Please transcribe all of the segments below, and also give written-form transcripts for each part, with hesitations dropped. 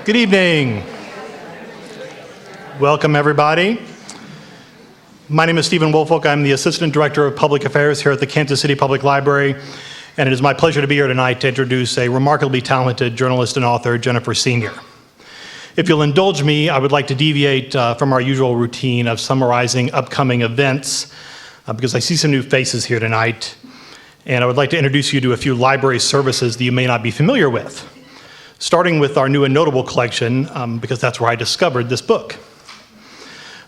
Good evening. Welcome, everybody. My name is Stephen Woolfolk. I'm the Assistant Director of Public Affairs here at the Kansas City Public Library, and it is my pleasure to be here tonight to introduce a remarkably talented journalist and author, Jennifer Senior. If you'll indulge me, I would like to deviate from our usual routine of summarizing upcoming events, because I see some new faces here tonight, and I would like to introduce you to a few library services that you may not be familiar with, starting with our New and Notable collection, because that's where I discovered this book.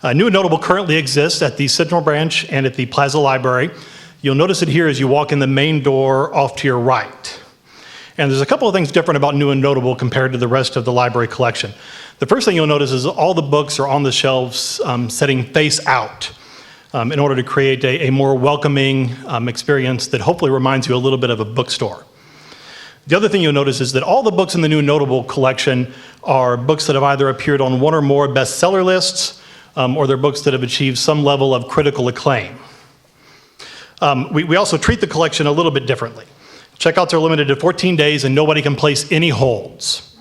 New and Notable currently exists at the Sentinel Branch and at the Plaza Library. You'll notice it here as you walk in the main door off to your right. And there's a couple of things different about New and Notable compared to the rest of the library collection. The first thing you'll notice is all the books are on the shelves setting face out in order to create a more welcoming experience that hopefully reminds you a little bit of a bookstore. The other thing you'll notice is that all the books in the New and Notable collection are books that have either appeared on one or more bestseller lists, or they're books that have achieved some level of critical acclaim. We also treat the collection a little bit differently. Checkouts are limited to 14 days and nobody can place any holds.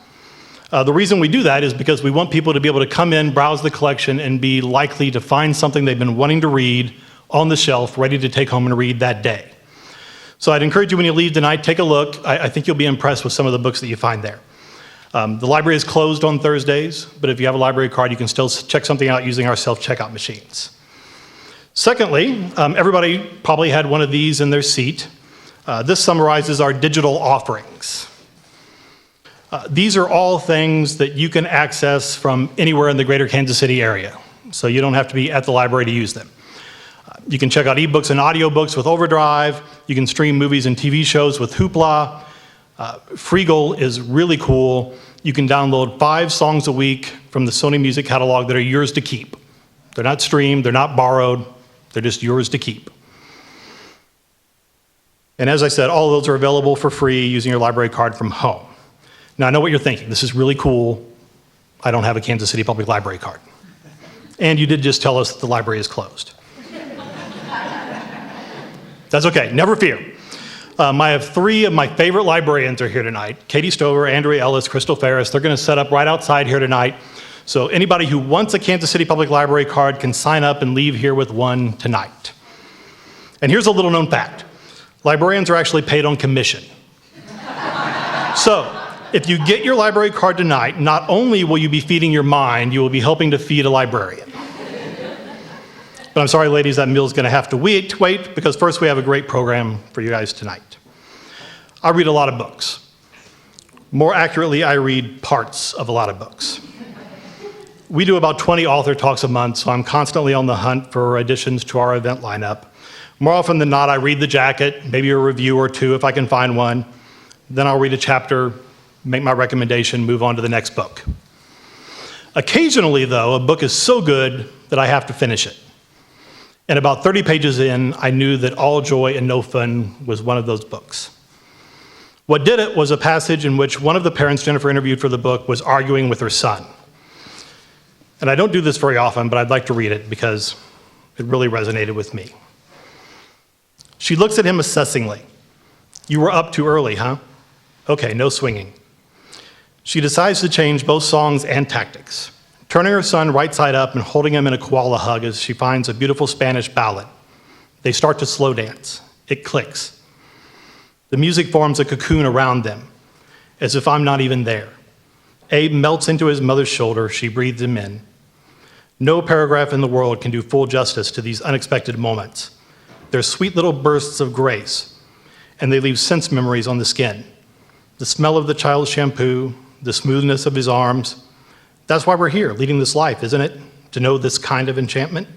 The reason we do that is because we want people to be able to come in, browse the collection, and be likely to find something they've been wanting to read on the shelf, ready to take home and read that day. So I'd encourage you when you leave tonight, take a look. I think you'll be impressed with some of the books that you find there. The library is closed on Thursdays, but if you have a library card, you can still check something out using our self-checkout machines. Secondly, everybody probably had one of these in their seat. This summarizes our digital offerings. These are all things that you can access from anywhere in the greater Kansas City area, so you don't have to be at the library to use them. You can check out ebooks and audiobooks with Overdrive. You can stream movies and TV shows with Hoopla. Freegal is really cool. You can download 5 songs a week from the Sony Music catalog that are yours to keep. They're not streamed, they're not borrowed, they're just yours to keep. And as I said, all of those are available for free using your library card from home. Now, I know what you're thinking. This is really cool. I don't have a Kansas City Public Library card. And you did just tell us that the library is closed. That's okay, never fear. I have 3 of my favorite librarians are here tonight. Katie Stover, Andrea Ellis, Crystal Ferris. They're gonna set up right outside here tonight. So anybody who wants a Kansas City Public Library card can sign up and leave here with one tonight. And here's a little known fact. Librarians are actually paid on commission. So if you get your library card tonight, not only will you be feeding your mind, you will be helping to feed a librarian. But I'm sorry, ladies, that meal's gonna have to wait, because first we have a great program for you guys tonight. I read a lot of books. More accurately, I read parts of a lot of books. We do about 20 author talks a month, so I'm constantly on the hunt for additions to our event lineup. More often than not, I read the jacket, maybe a review or 2 if I can find one. Then I'll read a chapter, make my recommendation, move on to the next book. Occasionally, though, a book is so good that I have to finish it. And about 30 pages in, I knew that All Joy and No Fun was one of those books. What did it was a passage in which one of the parents Jennifer interviewed for the book was arguing with her son. And I don't do this very often, but I'd like to read it because it really resonated with me. She looks at him assessingly. "You were up too early, huh? Okay, no swinging." She decides to change both songs and tactics, turning her son right side up and holding him in a koala hug as she finds a beautiful Spanish ballad. They start to slow dance. It clicks. The music forms a cocoon around them, as if I'm not even there. Abe melts into his mother's shoulder. She breathes him in. No paragraph in the world can do full justice to these unexpected moments. They're sweet little bursts of grace, and they leave sense memories on the skin. The smell of the child's shampoo, the smoothness of his arms. That's why we're here, leading this life, isn't it? To know this kind of enchantment?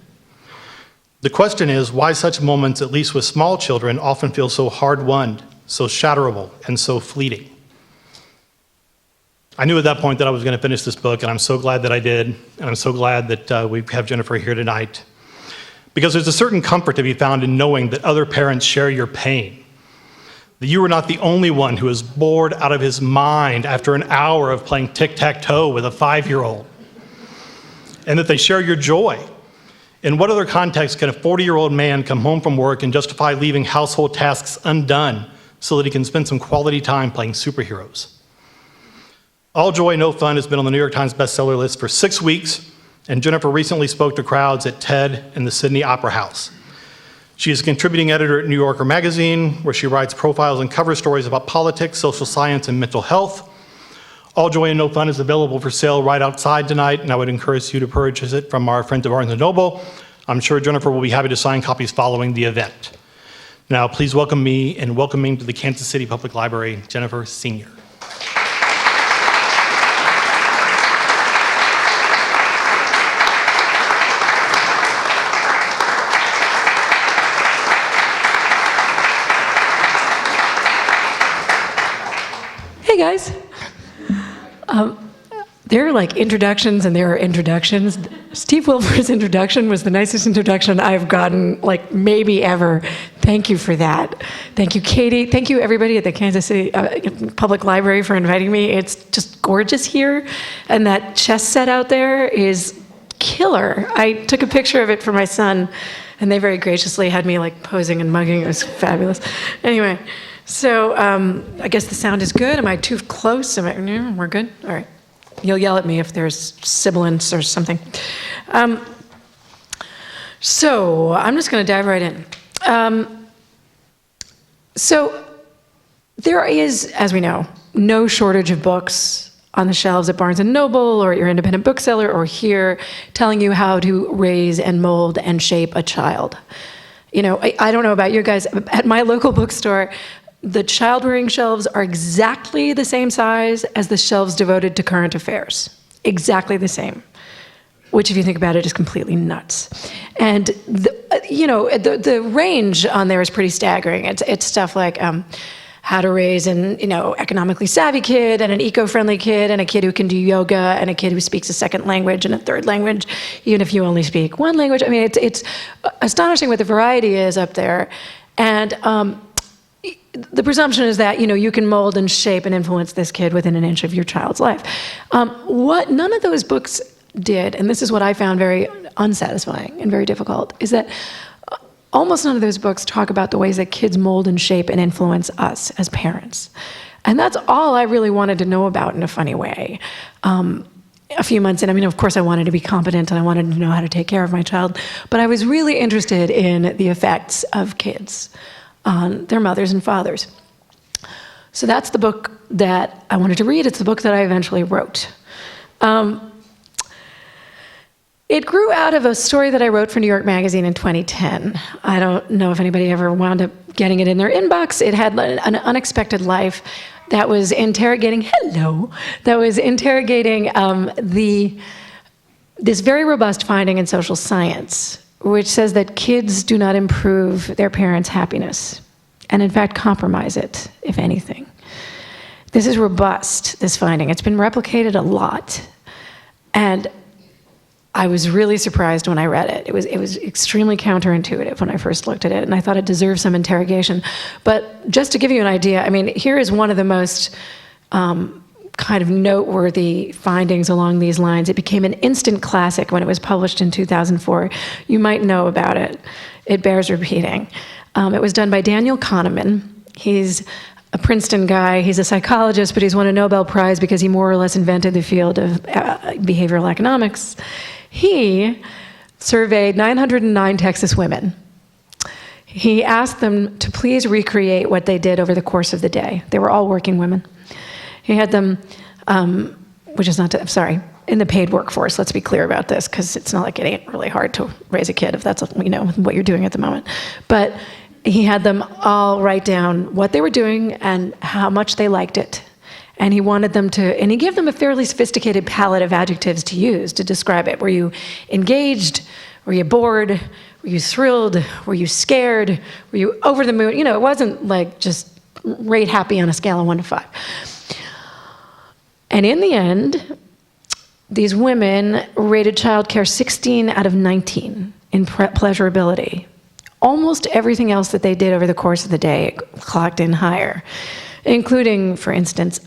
The question is why such moments, at least with small children, often feel so hard-won, so shatterable, and so fleeting. I knew at that point that I was going to finish this book, and I'm so glad that I did, and I'm so glad that we have Jennifer here tonight. Because there's a certain comfort to be found in knowing that other parents share your pain. That you are not the only one who is bored out of his mind after an hour of playing tic-tac-toe with a 5-year-old. And that they share your joy. In what other context can a 40-year-old man come home from work and justify leaving household tasks undone so that he can spend some quality time playing superheroes? All Joy, No Fun has been on the New York Times bestseller list for 6 weeks, and Jennifer recently spoke to crowds at TED and the Sydney Opera House. She is a contributing editor at New Yorker magazine, where she writes profiles and cover stories about politics, social science, and mental health. All Joy and No Fun is available for sale right outside tonight, and I would encourage you to purchase it from our friends at Barnes & Noble. I'm sure Jennifer will be happy to sign copies following the event. Now, please welcome me and welcoming to the Kansas City Public Library, Jennifer Sr. Hey guys. There are like introductions and there are introductions. Steve Wilbur's introduction was the nicest introduction I've gotten, like maybe ever. Thank you for that. Thank you, Katie. Thank you, everybody at the Kansas City Public Library for inviting me. It's just gorgeous here. And that chess set out there is killer. I took a picture of it for my son, and they very graciously had me like posing and mugging. It was fabulous. Anyway, so I guess the sound is good. Am I too close? We're good? All right. You'll yell at me if there's sibilance or something. So I'm just going to dive right in. So there is, as we know, no shortage of books on the shelves at Barnes & Noble or at your independent bookseller or here telling you how to raise and mold and shape a child. You know, I don't know about you guys. At my local bookstore, the child-rearing shelves are exactly the same size as the shelves devoted to current affairs. Exactly the same. Which, if you think about it, is completely nuts. And, the range on there is pretty staggering. It's stuff like how to raise an, economically savvy kid and an eco-friendly kid and a kid who can do yoga and a kid who speaks a second language and a third language, even if you only speak one language. I mean, it's astonishing what the variety is up there. And the presumption is that, you can mold and shape and influence this kid within an inch of your child's life. What none of those books did, and this is what I found very unsatisfying and very difficult, is that almost none of those books talk about the ways that kids mold and shape and influence us as parents. And that's all I really wanted to know about in a funny way. A few months in, of course I wanted to be competent and I wanted to know how to take care of my child, but I was really interested in the effects of kids on their mothers and fathers. So that's the book that I wanted to read. It's the book that I eventually wrote. It grew out of a story that I wrote for New York Magazine in 2010. I don't know if anybody ever wound up getting it in their inbox. It had an unexpected life that was interrogating, this very robust finding in social science, which says that kids do not improve their parents' happiness, and in fact compromise it, if anything. This is robust, this finding. It's been replicated a lot, and I was really surprised when I read it. It was extremely counterintuitive when I first looked at it, and I thought it deserved some interrogation. But just to give you an idea, here is one of the most kind of noteworthy findings along these lines. It became an instant classic when it was published in 2004. You might know about it. It bears repeating. It was done by Daniel Kahneman. He's a Princeton guy. He's a psychologist, but he's won a Nobel Prize because he more or less invented the field of behavioral economics. He surveyed 909 Texas women. He asked them to please recreate what they did over the course of the day. They were all working women. He had them, in the paid workforce, let's be clear about this, because it's not like it ain't really hard to raise a kid if that's what you're doing at the moment. But he had them all write down what they were doing and how much they liked it. And he wanted them to, and he gave them a fairly sophisticated palette of adjectives to use to describe it. Were you engaged? Were you bored? Were you thrilled? Were you scared? Were you over the moon? It wasn't like just rate happy on a scale of 1 to 5. And in the end, these women rated childcare 16 out of 19 in pleasurability. Almost everything else that they did over the course of the day clocked in higher, including, for instance,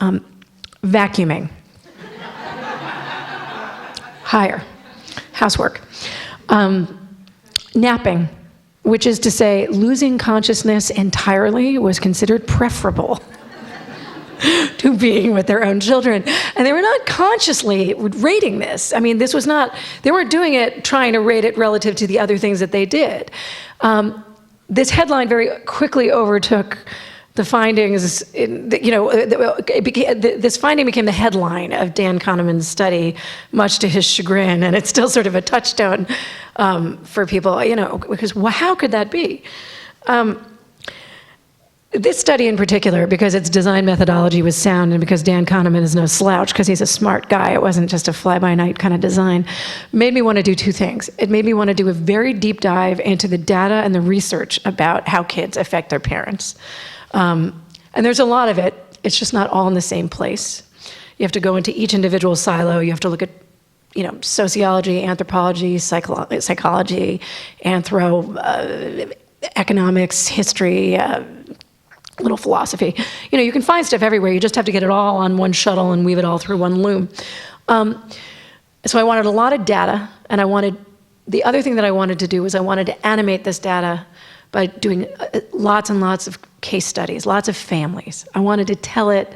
vacuuming. Higher. Housework. Napping, which is to say losing consciousness entirely was considered preferable to being with their own children. And they were not consciously rating this. I mean, this was not, they weren't doing it trying to rate it relative to the other things that they did. This headline very quickly overtook the findings, this finding became the headline of Dan Kahneman's study, much to his chagrin, and it's still sort of a touchstone for people, because how could that be? This study in particular, because its design methodology was sound and because Dan Kahneman is no slouch, because he's a smart guy, it wasn't just a fly-by-night kind of design, made me want to do two things. It made me want to do a very deep dive into the data and the research about how kids affect their parents. And there's a lot of it. It's just not all in the same place. You have to go into each individual silo. You have to look at, sociology, anthropology, psychology, economics, history, little philosophy. You can find stuff everywhere. You just have to get it all on one shuttle and weave it all through one loom. So I wanted a lot of data, and the other thing that I wanted to do was I wanted to animate this data by doing lots and lots of case studies, lots of families. I wanted to tell it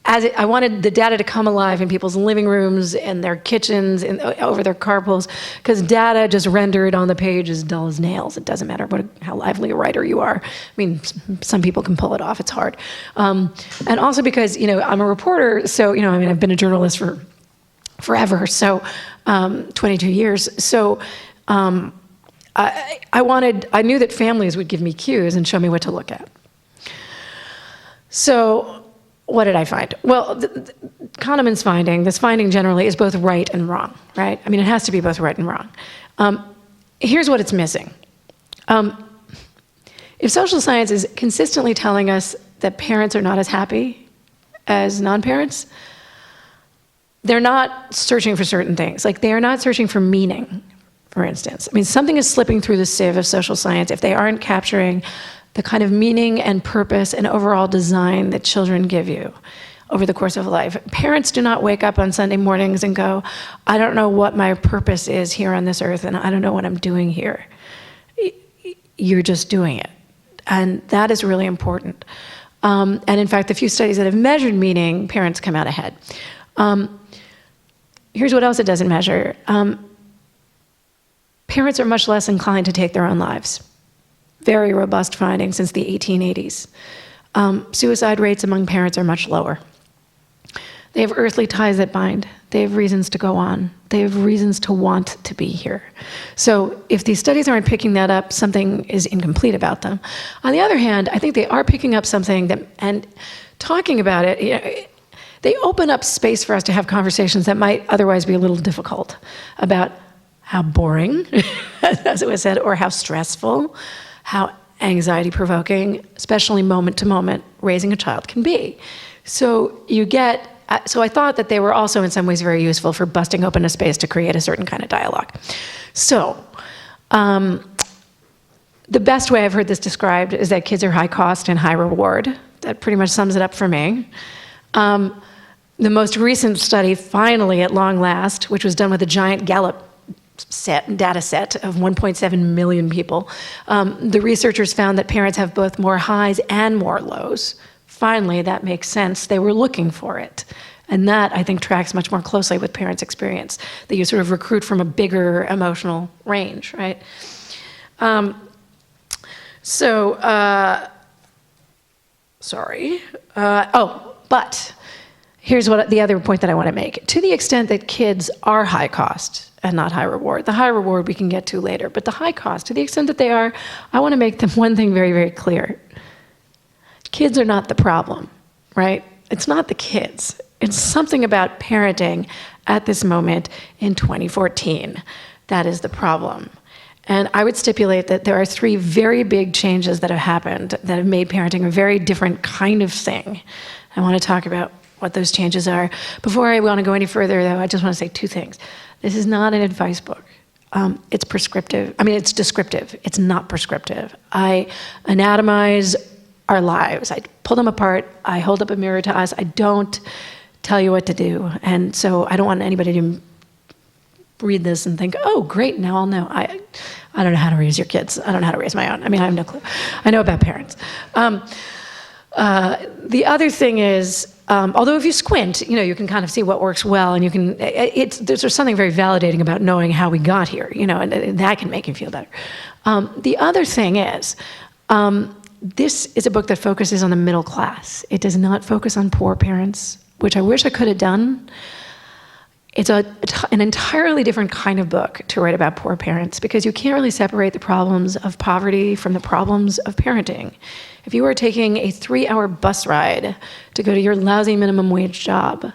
I wanted the data to come alive in people's living rooms and their kitchens and over their carpools, because data just rendered on the page is dull as nails. It doesn't matter how lively a writer you are. I mean, some people can pull it off. It's hard. And also because, I'm a reporter, so, I've been a journalist for forever, so 22 years. So I knew that families would give me cues and show me what to look at. So what did I find? Well, Kahneman's this finding generally is both right and wrong, right? I mean, it has to be both right and wrong. Here's what it's missing. If social science is consistently telling us that parents are not as happy as non-parents, they're not searching for certain things. Like, they are not searching for meaning, for instance. I mean, something is slipping through the sieve of social science if they aren't capturing the kind of meaning and purpose and overall design that children give you over the course of life. Parents do not wake up on Sunday mornings and go, I don't know what my purpose is here on this earth, and I don't know what I'm doing here. You're just doing it. And that is really important. And in fact, the few studies that have measured meaning, parents come out ahead. Here's what else it doesn't measure. Parents are much less inclined to take their own lives. Very robust findings since the 1880s. Suicide rates among parents are much lower. They have earthly ties that bind. They have reasons to go on. They have reasons to want to be here. So if these studies aren't picking that up, something is incomplete about them. On the other hand, I think they are picking up something that, and talking about it, they open up space for us to have conversations that might otherwise be a little difficult about how boring, as it was said, or how stressful, how anxiety-provoking, especially moment-to-moment, raising a child can be. So I thought that they were also in some ways very useful for busting open a space to create a certain kind of dialogue. So the best way I've heard this described is that kids are high cost and high reward. That pretty much sums it up for me. The most recent study, finally at long last, which was done with a giant Gallup data set of 1.7 million people, the researchers found that parents have both more highs and more lows. Finally, that makes sense. They were looking for it. And that, I think, tracks much more closely with parents' experience, that you sort of recruit from a bigger emotional range, right? But here's the other point that I want to make. To the extent that kids are high cost and not high reward, the high reward we can get to later, but the high cost, to the extent that they are, I want to make them one thing very, very clear. Kids are not the problem, right? It's not the kids. It's something about parenting at this moment in 2014 that is the problem. And I would stipulate that there are three very big changes that have happened that have made parenting a very different kind of thing. I want to talk about what those changes are. Before I want to go any further, though, I just want to say two things. This is not an advice book. It's prescriptive. I mean, it's descriptive. It's not prescriptive. I anatomize our lives. I pull them apart. I hold up a mirror to us. I don't tell you what to do. And so I don't want anybody to read this and think, oh, great, now I'll know. I don't know how to raise your kids. I don't know how to raise my own. I mean, I have no clue. I know about parents. The other thing is, although if you squint, you can kind of see what works well, and you can. There's something very validating about knowing how we got here, and that can make you feel better. The other thing is, this is a book that focuses on the middle class. It does not focus on poor parents, which I wish I could have done. It's an entirely different kind of book to write about poor parents, because you can't really separate the problems of poverty from the problems of parenting. If you are taking a 3-hour bus ride to go to your lousy minimum wage job,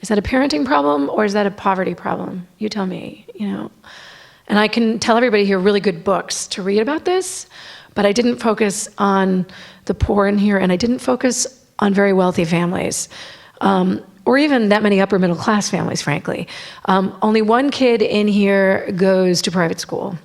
is that a parenting problem or is that a poverty problem? You tell me, And I can tell everybody here really good books to read about this, but I didn't focus on the poor in here, and I didn't focus on very wealthy families. Or even that many upper middle class families, frankly. Only one kid in here goes to private school.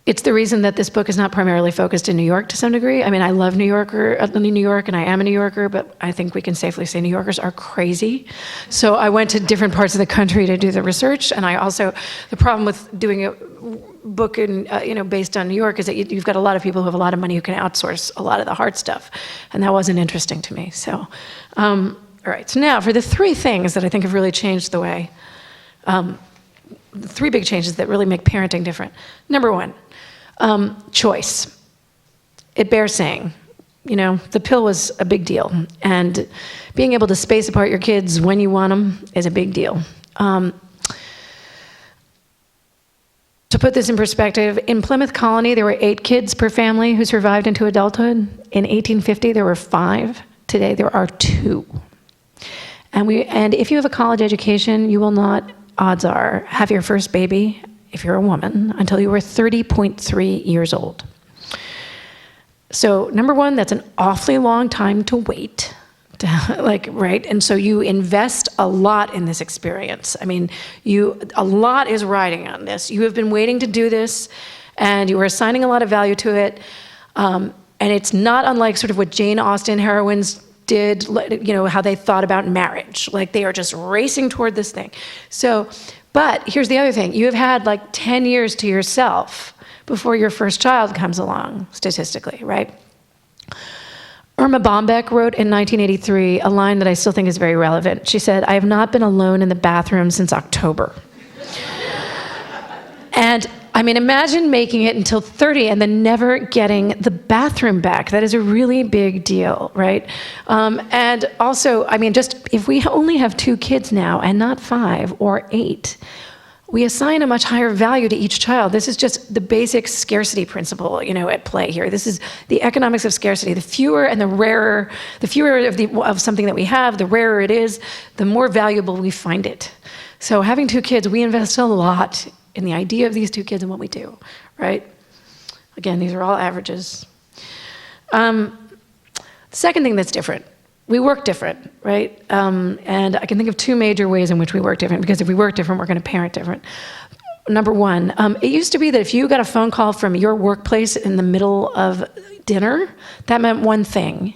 It's the reason that this book is not primarily focused in New York to some degree. I mean, I love New York, and I am a New Yorker, but I think we can safely say New Yorkers are crazy. So I went to different parts of the country to do the research, and the problem with doing a book based on New York is that you've got a lot of people who have a lot of money who can outsource a lot of the hard stuff, and that wasn't interesting to me. So, all right. So now for the 3 things that I think have really changed the way, the 3 big changes that really make parenting different. Number 1, choice. It bears saying. The pill was a big deal, and being able to space apart your kids when you want them is a big deal. To put this in perspective, in Plymouth Colony, there were 8 kids per family who survived into adulthood. In 1850, there were 5. Today, there are 2. And if you have a college education, you will not, odds are, have your first baby, if you're a woman, until you were 30.3 years old. So, number 1, that's an awfully long time to wait. Right? And so you invest a lot in this experience. I mean, a lot is riding on this. You have been waiting to do this, and you are assigning a lot of value to it. And it's not unlike sort of what Jane Austen heroines did, how they thought about marriage. Like, they are just racing toward this thing. So, but here's the other thing. You have had 10 years to yourself before your first child comes along, statistically, right? Irma Bombeck wrote in 1983 a line that I still think is very relevant. She said, "I have not been alone in the bathroom since October." And I mean, imagine making it until 30 and then never getting the bathroom back. That is a really big deal, right? And also, I mean, just if we only have 2 kids now and not 5 or 8, we assign a much higher value to each child. This is just the basic scarcity principle, at play here. This is the economics of scarcity. The fewer and the rarer, the fewer of something that we have, the rarer it is, the more valuable we find it. So having 2 kids, we invest a lot in the idea of these 2 kids and what we do, right? Again, these are all averages. The second thing that's different, we work different, right? And I can think of 2 major ways in which we work different, because if we work different, we're going to parent different. Number 1, it used to be that if you got a phone call from your workplace in the middle of dinner, that meant one thing.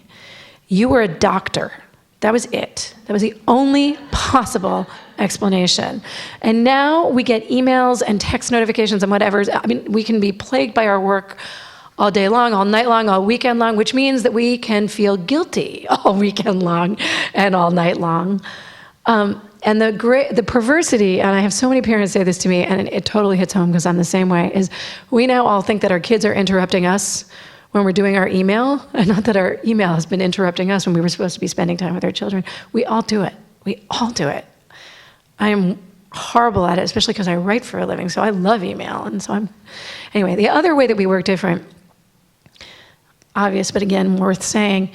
You were a doctor. That was it. That was the only possible explanation. And now we get emails and text notifications and whatever. I mean, we can be plagued by our work all day long, all night long, all weekend long, which means that we can feel guilty all weekend long and all night long. And the perversity, and I have so many parents say this to me, and it totally hits home because I'm the same way, is we now all think that our kids are interrupting us when we're doing our email, and not that our email has been interrupting us when we were supposed to be spending time with our children. We all do it. We all do it. I am horrible at it, especially because I write for a living, so I love email. And so anyway, the other way that we work different, obvious, but again, worth saying,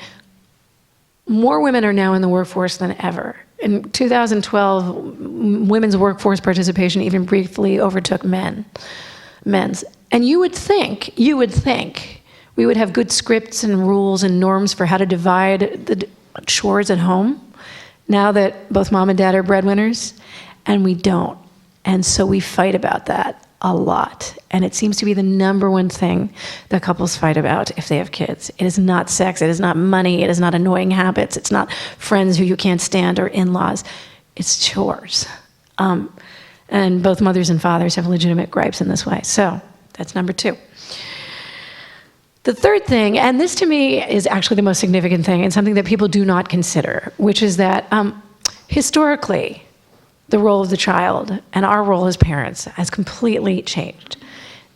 more women are now in the workforce than ever. In 2012, women's workforce participation even briefly overtook men's. And you would think we would have good scripts and rules and norms for how to divide the chores at home, now that both mom and dad are breadwinners, and we don't. And so we fight about that a lot. And it seems to be the number one thing that couples fight about if they have kids. It is not sex, it is not money, it is not annoying habits, it's not friends who you can't stand or in-laws, it's chores. And both mothers and fathers have legitimate gripes in this way. So that's number 2. The third thing, and this to me is actually the most significant thing and something that people do not consider, which is that historically, the role of the child and our role as parents has completely changed.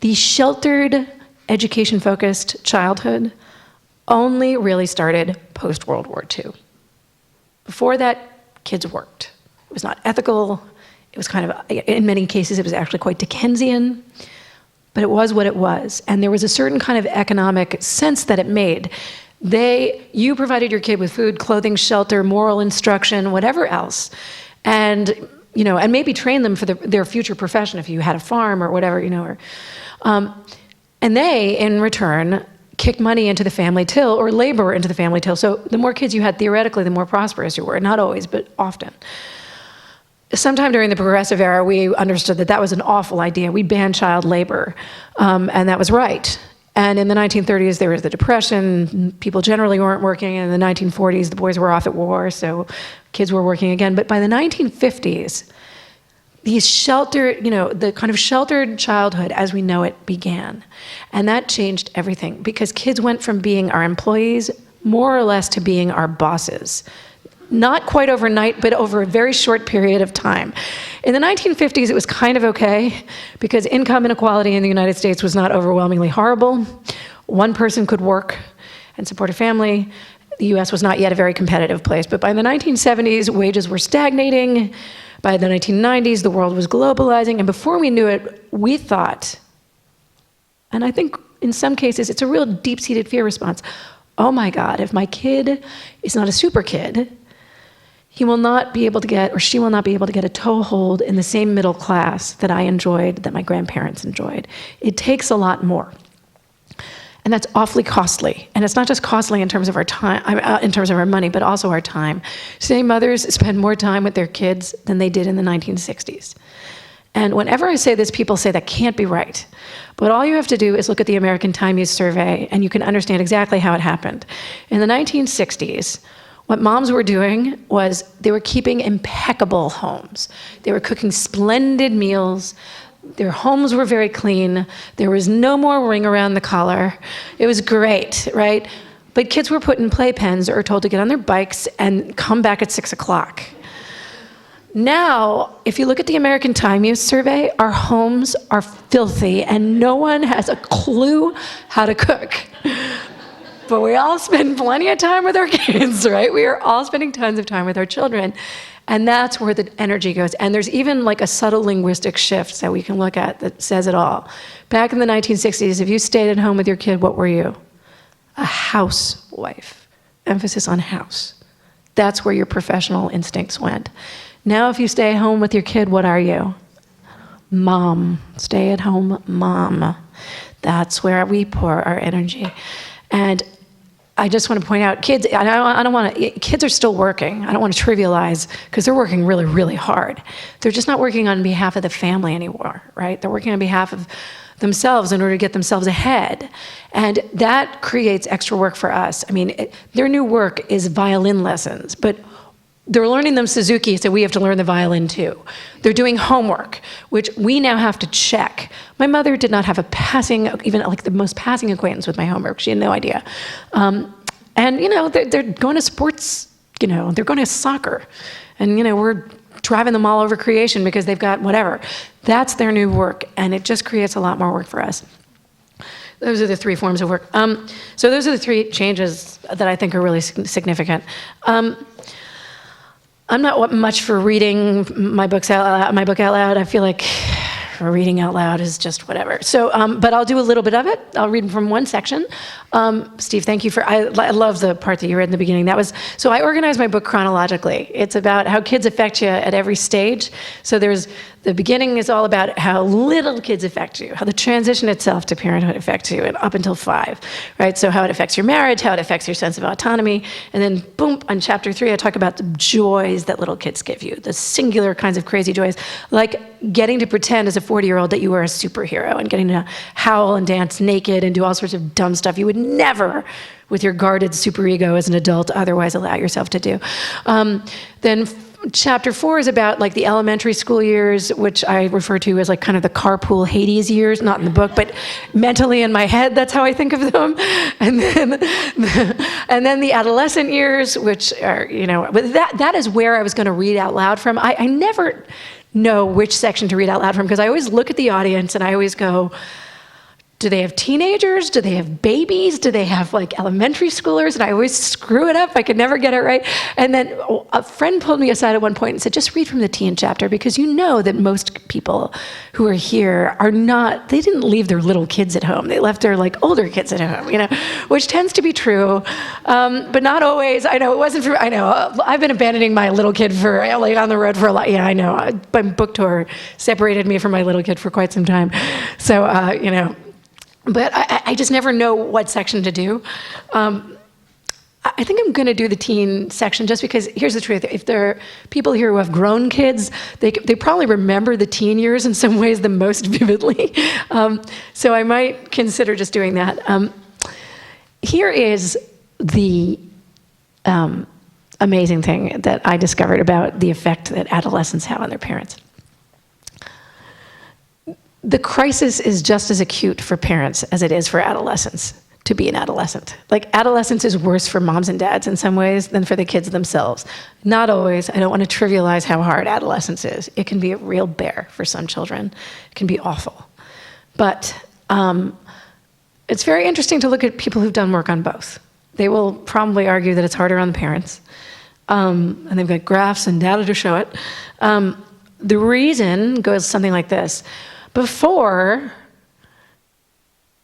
The sheltered, education-focused childhood only really started post-World War II. Before that, kids worked. It was not ethical. It was kind of, in many cases, it was actually quite Dickensian. But it was what it was. And there was a certain kind of economic sense that it made. You provided your kid with food, clothing, shelter, moral instruction, whatever else. And, and maybe train them for their future profession if you had a farm or whatever, and they, in return, kicked money into the family till or labor into the family till. So the more kids you had, theoretically, the more prosperous you were. Not always, but often. Sometime during the Progressive era, we understood that that was an awful idea. We banned child labor, and that was right. And in the 1930s, there was the Depression. People generally weren't working. In the 1940s, the boys were off at war, so kids were working again. But by the 1950s, these the kind of sheltered childhood as we know it began. And that changed everything, because kids went from being our employees more or less to being our bosses. Not quite overnight, but over a very short period of time. In the 1950s, it was kind of okay, because income inequality in the United States was not overwhelmingly horrible. One person could work and support a family. The US was not yet a very competitive place, but by the 1970s, wages were stagnating. By the 1990s, the world was globalizing, and before we knew it, we thought, and I think in some cases, it's a real deep-seated fear response, oh my God, if my kid is not a super kid, he will not be able to get, or she will not be able to get a toehold in the same middle class that I enjoyed, that my grandparents enjoyed. It takes a lot more. And that's awfully costly. And it's not just costly in terms of our time, in terms of our money, but also our time. Today, mothers spend more time with their kids than they did in the 1960s. And whenever I say this, people say that can't be right. But all you have to do is look at the American Time Use Survey, and you can understand exactly how it happened. In the 1960s, what moms were doing was they were keeping impeccable homes. They were cooking splendid meals. Their homes were very clean. There was no more ring around the collar. It was great, right? But kids were put in playpens or told to get on their bikes and come back at 6 o'clock. Now, if you look at the American Time Use Survey, our homes are filthy and no one has a clue how to cook. But we all spend plenty of time with our kids, right? We are all spending tons of time with our children. And that's where the energy goes. And there's even like a subtle linguistic shift that we can look at that says it all. Back in the 1960s, if you stayed at home with your kid, what were you? A housewife. Emphasis on house. That's where your professional instincts went. Now if you stay home with your kid, what are you? Mom. Stay at home mom. That's where we pour our energy. And I just want to point out, kids, I don't want to, kids are still working. I don't want to trivialize, because they're working really, really hard. They're just not working on behalf of the family anymore, right? They're working on behalf of themselves in order to get themselves ahead. And that creates extra work for us. I mean, their new work is violin lessons, but they're learning them Suzuki, so we have to learn the violin too. They're doing homework, which we now have to check. My mother did not have a passing, even like the most passing acquaintance with my homework. She had no idea. And they're going to sports, they're going to soccer. And we're driving them all over creation because they've got whatever. That's their new work, and it just creates a lot more work for us. Those are the three forms of work. So those are the three changes that I think are really significant. I'm not much for reading my book out loud. I feel like reading out loud is just whatever. So, but I'll do a little bit of it. I'll read from one section. Steve, thank you I love the part that you read in the beginning. So I organized my book chronologically. It's about how kids affect you at every stage. So the beginning is all about how little kids affect you, how the transition itself to parenthood affects you, and up until 5, right? So how it affects your marriage, how it affects your sense of autonomy, and then boom, on chapter 3, I talk about the joys that little kids give you, the singular kinds of crazy joys, like getting to pretend as a 40-year-old that you were a superhero and getting to howl and dance naked and do all sorts of dumb stuff you would never, with your guarded superego as an adult, otherwise allow yourself to do. Then Chapter 4 is about like the elementary school years, which I refer to as like kind of the carpool Hades years, not in the book, but mentally in my head, that's how I think of them. And then the adolescent years, which are, but that is where I was going to read out loud from. I never know which section to read out loud from because I always look at the audience and I always go, do they have teenagers? Do they have babies? Do they have like elementary schoolers? And I always screw it up. I could never get it right. And then a friend pulled me aside at one point and said, just read from the teen chapter because you know that most people who are here they didn't leave their little kids at home. They left their like older kids at home, which tends to be true, but not always. I know it wasn't for, I know I've been abandoning my little kid for like on the road for a lot. Yeah, I know. My book tour separated me from my little kid for quite some time. So, but I just never know what section to do. I think I'm going to do the teen section just because, here's the truth, if there are people here who have grown kids, they probably remember the teen years in some ways the most vividly. So I might consider just doing that. Here is the amazing thing that I discovered about the effect that adolescents have on their parents. The crisis is just as acute for parents as it is for adolescents to be an adolescent. Like adolescence is worse for moms and dads in some ways than for the kids themselves. Not always. I don't want to trivialize how hard adolescence is. It can be a real bear for some children. It can be awful. But it's very interesting to look at people who've done work on both. They will probably argue that it's harder on the parents. And they've got graphs and data to show it. The reason goes something like this. Before,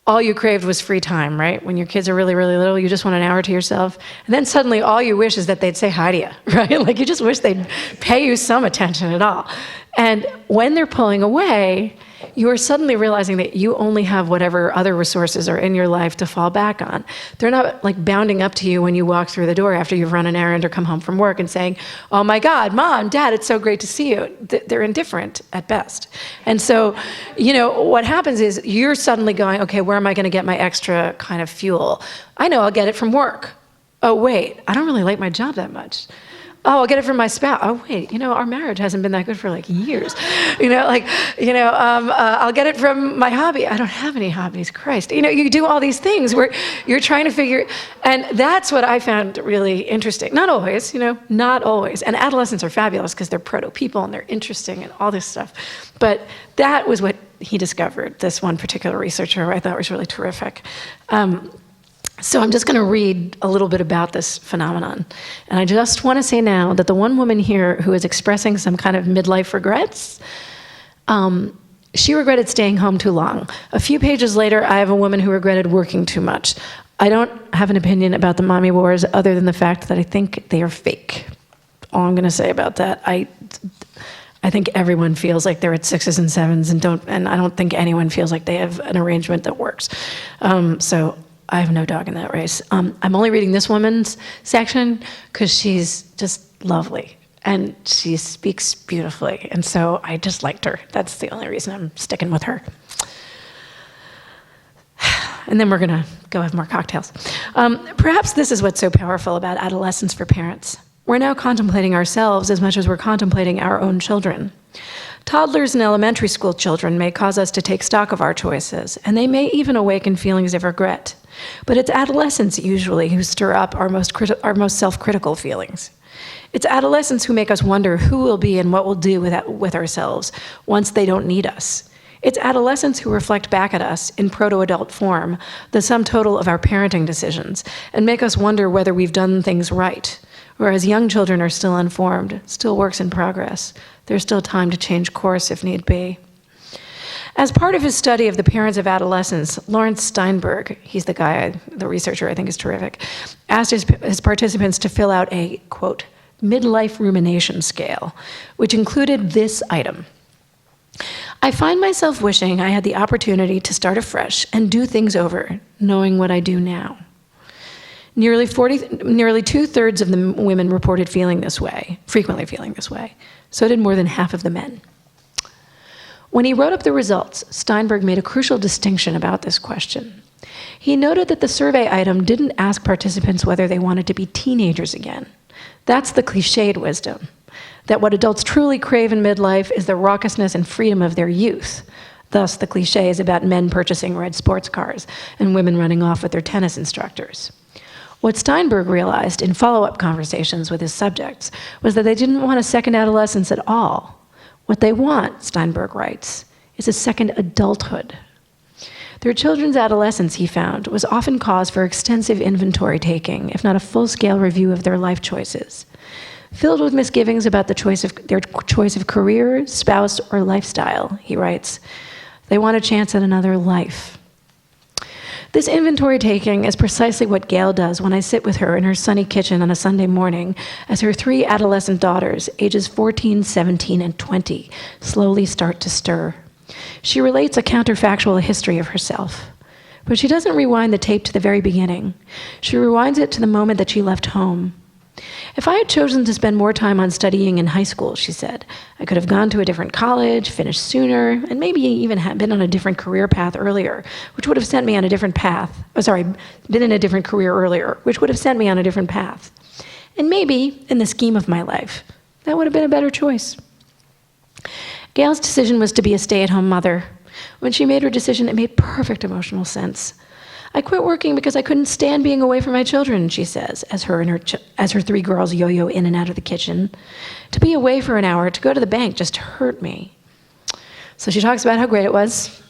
all you craved was free time, right? When your kids are really, really little, you just want an hour to yourself. And then suddenly all you wish is that they'd say hi to you, right? Like you just wish they'd pay you some attention at all. And when they're pulling away, you are suddenly realizing that you only have whatever other resources are in your life to fall back on. They're not like bounding up to you when you walk through the door after you've run an errand or come home from work and saying, oh my God, Mom, Dad, it's so great to see you. They're indifferent at best. And so, what happens is you're suddenly going, okay, where am I going to get my extra kind of fuel? I know I'll get it from work. Oh, wait, I don't really like my job that much. Oh, I'll get it from my spouse. Oh, wait, our marriage hasn't been that good for like years. I'll get it from my hobby. I don't have any hobbies, Christ. You do all these things where you're trying to figure, and that's what I found really interesting. Not always, not always. And adolescents are fabulous because they're proto-people and they're interesting and all this stuff. But that was what he discovered, this one particular researcher who I thought was really terrific. So I'm just going to read a little bit about this phenomenon. And I just want to say now that the one woman here who is expressing some kind of midlife regrets, she regretted staying home too long. A few pages later, I have a woman who regretted working too much. I don't have an opinion about the mommy wars other than the fact that I think they are fake. All I'm going to say about that. I think everyone feels like they're at 6s and 7s and I don't think anyone feels like they have an arrangement that works. So I have no dog in that race. I'm only reading this woman's section because she's just lovely and she speaks beautifully. And so I just liked her. That's the only reason I'm sticking with her. And then we're going to go have more cocktails. Perhaps this is what's so powerful about adolescence for parents. We're now contemplating ourselves as much as we're contemplating our own children. Toddlers and elementary school children may cause us to take stock of our choices, and they may even awaken feelings of regret. But it's adolescents usually who stir up our most self-critical feelings. It's adolescents who make us wonder who we'll be and what we'll do with ourselves once they don't need us. It's adolescents who reflect back at us in proto-adult form, the sum total of our parenting decisions, and make us wonder whether we've done things right. Whereas young children are still unformed, still works in progress. There's still time to change course if need be. As part of his study of the parents of adolescence, Lawrence Steinberg, he's the researcher I think is terrific, asked his participants to fill out a, quote, midlife rumination scale, which included this item. I find myself wishing I had the opportunity to start afresh and do things over, knowing what I do now. Nearly 2/3 of the women reported frequently feeling this way. So did more than half of the men. When he wrote up the results, Steinberg made a crucial distinction about this question. He noted that the survey item didn't ask participants whether they wanted to be teenagers again. That's the cliched wisdom. that what adults truly crave in midlife is the raucousness and freedom of their youth. Thus, the cliches about men purchasing red sports cars and women running off with their tennis instructors. What Steinberg realized in follow-up conversations with his subjects was that they didn't want a second adolescence at all. What they want, Steinberg writes, is a second adulthood. Their children's adolescence, he found, was often cause for extensive inventory taking, if not a full-scale review of their life choices. Filled with misgivings about their choice of career, spouse, or lifestyle, he writes, they want a chance at another life. This inventory taking is precisely what Gail does when I sit with her in her sunny kitchen on a Sunday morning as her 3 adolescent daughters, ages 14, 17, and 20, slowly start to stir. She relates a counterfactual history of herself, but she doesn't rewind the tape to the very beginning. She rewinds it to the moment that she left home. If I had chosen to spend more time on studying in high school, she said, I could have gone to a different college, finished sooner, and maybe even had been on a different career path earlier, which would have sent me on a different path. Been in a different career earlier, which would have sent me on a different path. And maybe, in the scheme of my life, that would have been a better choice. Gail's decision was to be a stay-at-home mother. When she made her decision, it made perfect emotional sense. I quit working because I couldn't stand being away from my children, she says, as her 3 girls yo-yo in and out of the kitchen. To be away for an hour, to go to the bank, just hurt me. So she talks about how great it was,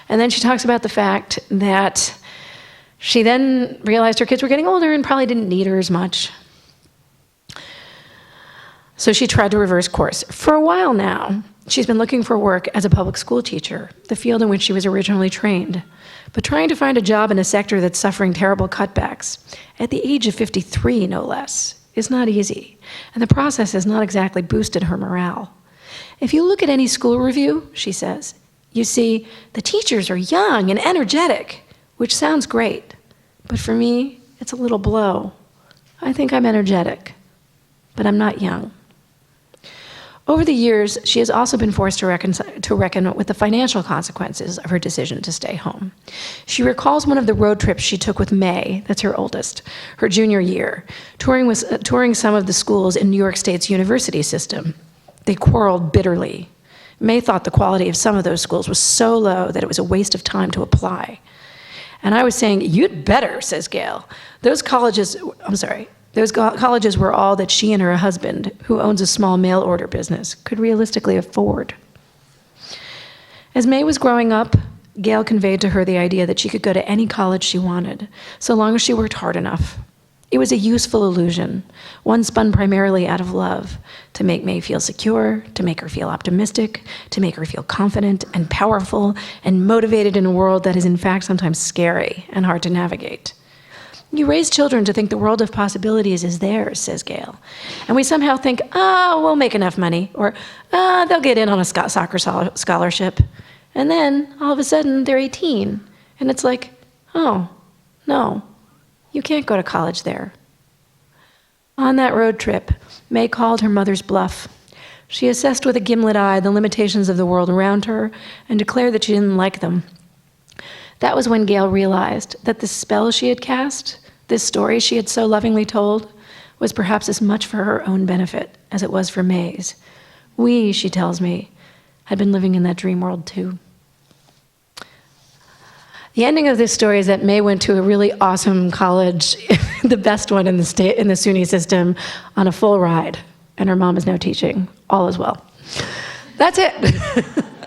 and then she talks about the fact that she then realized her kids were getting older and probably didn't need her as much. So she tried to reverse course. For a while now, she's been looking for work as a public school teacher, the field in which she was originally trained. But trying to find a job in a sector that's suffering terrible cutbacks, at the age of 53 no less, is not easy, and the process has not exactly boosted her morale. If you look at any school review, she says, you see the teachers are young and energetic, which sounds great, but for me, it's a little blow. I think I'm energetic, but I'm not young. Over the years, she has also been forced to reckon with the financial consequences of her decision to stay home. She recalls one of the road trips she took with May, that's her oldest, her junior year, touring some of the schools in New York State's university system. They quarreled bitterly. May thought the quality of some of those schools was so low that it was a waste of time to apply. And I was saying, you'd better, says Gail. Those colleges were all that she and her husband, who owns a small mail order business, could realistically afford. As May was growing up, Gail conveyed to her the idea that she could go to any college she wanted, so long as she worked hard enough. It was a useful illusion, one spun primarily out of love, to make May feel secure, to make her feel optimistic, to make her feel confident and powerful and motivated in a world that is in fact sometimes scary and hard to navigate. You raise children to think the world of possibilities is theirs, says Gail. And we somehow think, we'll make enough money, or they'll get in on a soccer scholarship. And then, all of a sudden, they're 18. And it's like, oh, no, you can't go to college there. On that road trip, May called her mother's bluff. She assessed with a gimlet eye the limitations of the world around her and declared that she didn't like them. That was when Gail realized that the spell she had cast, this story she had so lovingly told, was perhaps as much for her own benefit as it was for May's. We, she tells me, had been living in that dream world too. The ending of this story is that May went to a really awesome college, the best one in the state, in the SUNY system, on a full ride, and her mom is now teaching. All is well. That's it.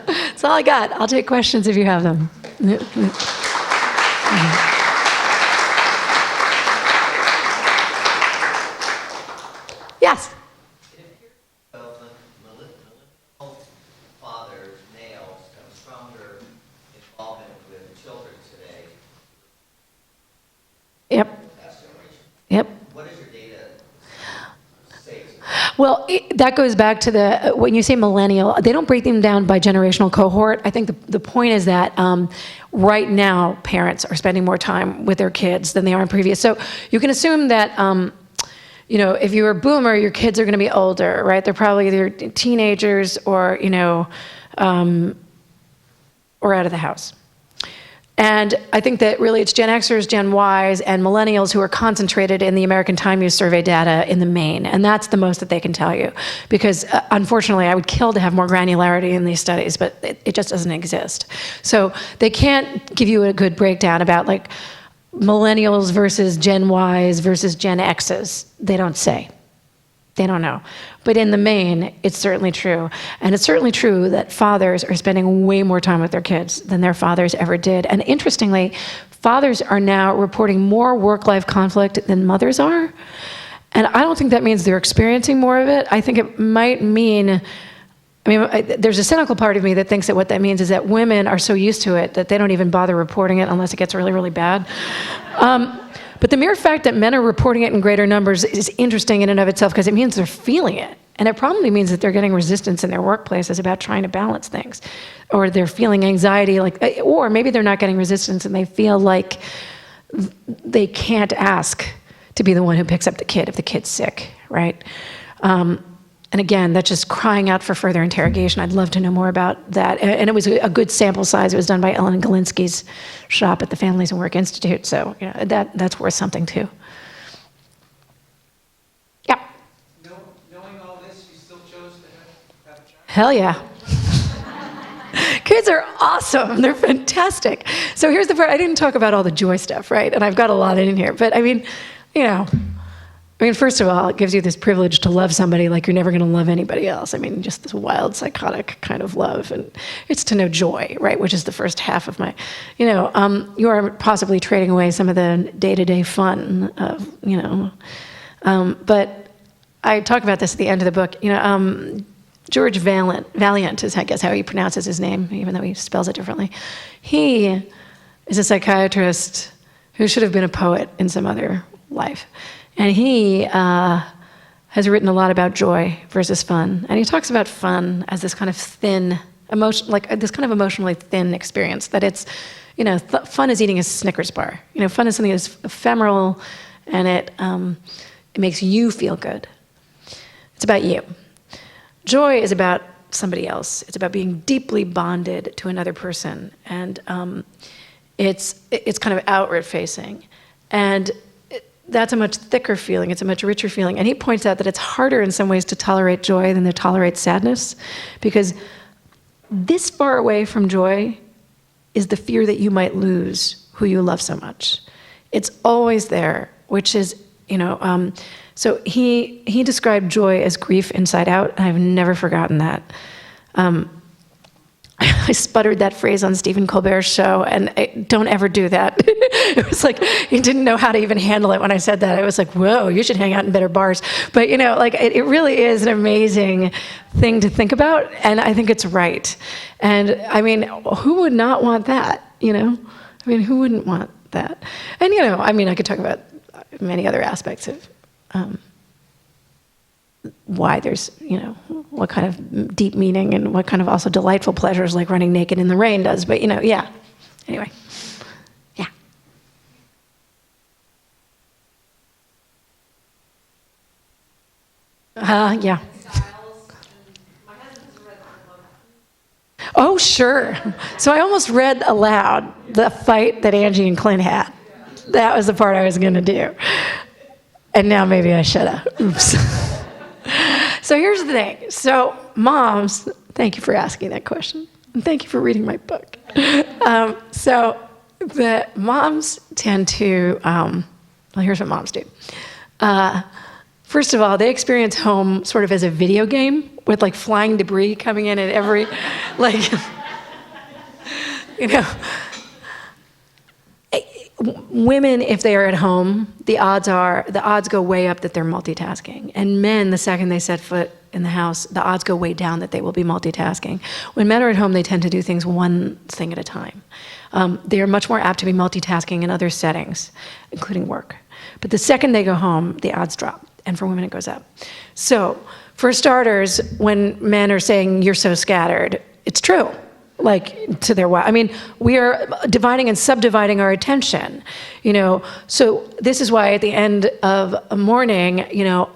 That's all I got. I'll take questions if you have them. Yes. Fathers, males, have stronger involvement with children today. Yep. Past generation. Yep. What does your data say? Well, that goes back to when you say millennial, they don't break them down by generational cohort. I think the point is that right now, parents are spending more time with their kids than they are in previous. So you can assume that, if you're a boomer, your kids are going to be older, right? They're probably either teenagers or, or out of the house. And I think that really it's Gen Xers, Gen Ys, and millennials who are concentrated in the American Time Use Survey data in the main. And that's the most that they can tell you. Because unfortunately, I would kill to have more granularity in these studies, but it just doesn't exist. So they can't give you a good breakdown about like millennials versus Gen Ys versus Gen Xs. They don't say. They don't know. But in the main, it's certainly true. And it's certainly true that fathers are spending way more time with their kids than their fathers ever did. And interestingly, fathers are now reporting more work-life conflict than mothers are. And I don't think that means they're experiencing more of it. I think it might mean, there's a cynical part of me that thinks that what that means is that women are so used to it that they don't even bother reporting it unless it gets really, really bad. But the mere fact that men are reporting it in greater numbers is interesting in and of itself because it means they're feeling it. And it probably means that they're getting resistance in their workplaces about trying to balance things. Or they're feeling anxiety, or maybe they're not getting resistance and they feel like they can't ask to be the one who picks up the kid if the kid's sick, right? And again, that's just crying out for further interrogation. I'd love to know more about that. And it was a good sample size. It was done by Ellen Galinsky's shop at the Families and Work Institute. So that's worth something too. Yeah. Knowing all this, you still chose to have a child? Hell yeah. Kids are awesome. They're fantastic. So here's the part. I didn't talk about all the joy stuff, right? And I've got a lot in here. But first of all, it gives you this privilege to love somebody like you're never going to love anybody else. Just this wild, psychotic kind of love. And it's to know joy, right, which is the first half of my, you are possibly trading away some of the day-to-day fun of, but I talk about this at the end of the book. George Valiant is, I guess, how he pronounces his name, even though he spells it differently. He is a psychiatrist who should have been a poet in some other life. And he has written a lot about joy versus fun. And he talks about fun as this kind of thin, this kind of emotionally thin experience, that it's, fun is eating a Snickers bar. Fun is something that's ephemeral, and it makes you feel good. It's about you. Joy is about somebody else. It's about being deeply bonded to another person. And it's kind of outward facing. And that's a much thicker feeling. It's a much richer feeling. And he points out that it's harder in some ways to tolerate joy than to tolerate sadness, because this far away from joy is the fear that you might lose who you love so much. It's always there, which is, so he described joy as grief inside out, and I've never forgotten that. I sputtered that phrase on Stephen Colbert's show, and don't ever do that. It was like, he didn't know how to even handle it when I said that. I was like, whoa, you should hang out in better bars. But, it really is an amazing thing to think about, and I think it's right. And, who would not want that, who wouldn't want that? And, I could talk about many other aspects of why there's, what kind of deep meaning and what kind of also delightful pleasures like running naked in the rain does. But, yeah. Anyway, yeah. Yeah. Oh, sure. So I almost read aloud the fight that Angie and Clint had. That was the part I was going to do. And now maybe I should have. Oops. So here's the thing. So moms, thank you for asking that question. And thank you for reading my book. So the moms tend to, well, here's what moms do. First of all, they experience home sort of as a video game with like flying debris coming in at every, women, if they are at home, the odds go way up that they're multitasking. And men, the second they set foot in the house, the odds go way down that they will be multitasking. When men are at home, they tend to do things one thing at a time. They are much more apt to be multitasking in other settings, including work. But the second they go home, the odds drop. And for women, it goes up. So for starters, when men are saying, you're so scattered, it's true. like to their wife. I mean, we are dividing and subdividing our attention, So this is why at the end of a morning,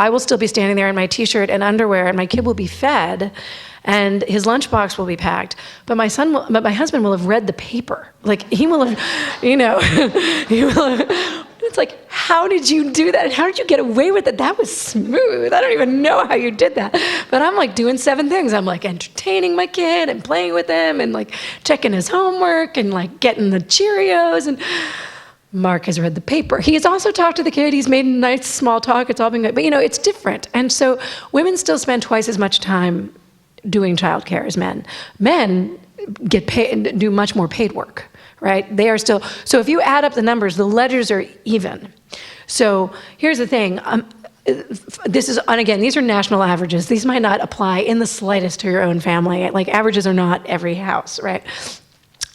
I will still be standing there in my t-shirt and underwear, and my kid will be fed, and his lunchbox will be packed. But my husband will have read the paper. Like he will have, he will have. It's like, how did you do that? How did you get away with it? That was smooth. I don't even know how you did that. But I'm like doing 7 things. I'm like entertaining my kid and playing with him and like checking his homework and like getting the Cheerios. And Mark has read the paper. He has also talked to the kid. He's made nice small talk. It's all been good. But it's different. And so women still spend twice as much time doing childcare as men. Men get paid, do much more paid work. Right? They are still, so if you add up the numbers, the ledgers are even. So here's the thing, this is, and again, these are national averages. These might not apply in the slightest to your own family. Like averages are not every house, right?